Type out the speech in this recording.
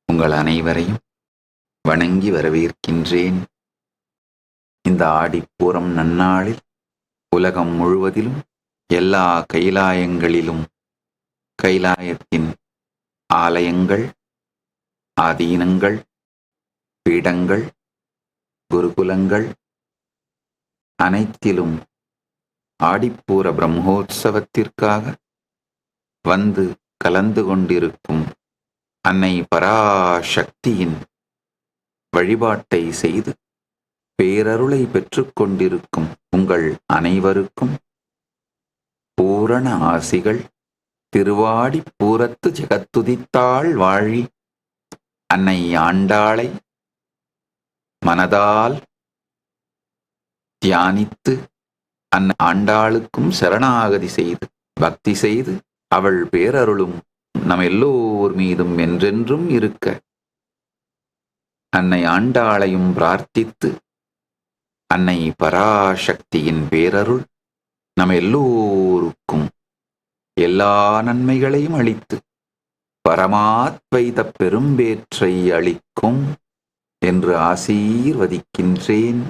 உங்கள் அனைவரையும் வணங்கி வரவேற்கின்றேன். இந்த ஆடிப்பூரம் நன்னாளில் உலகம் முழுவதிலும் எல்லா கைலாயங்களிலும் கைலாயத்தின் ஆலயங்கள், ஆதீனங்கள், பீடங்கள், குருகுலங்கள் அனைத்திலும் ஆடிப்பூர பிரம்மோற்சவத்திற்காக வந்து கலந்து கொண்டிருக்கும் அன்னை பராசக்தியின் வழிபாட்டை செய்து பேரருளை பெற்றுக்கொண்டிருக்கும் உங்கள் அனைவருக்கும் பூரண ஆசிகள். திருவாடிப்பூரத்து ஜெகத்துதித்தாள் வாழி அன்னை ஆண்டாளை மனதால் தியானித்து ஆண்டாளுக்கும் சரணாகதி செய்து பக்தி செய்து அவள் பேரருளும் நம் எல்லோர் மீதும் என்றென்றும் இருக்க அன்னை ஆண்டாளையும் பிரார்த்தித்து அன்னை பராசக்தியின் பேரருள் நம் எல்லோருக்கும் எல்லா நன்மைகளையும் அளித்து பரமாத்வைத பெரும்பேற்றை அளிக்கும் என்று ஆசீர்வதிக்கின்றேன்.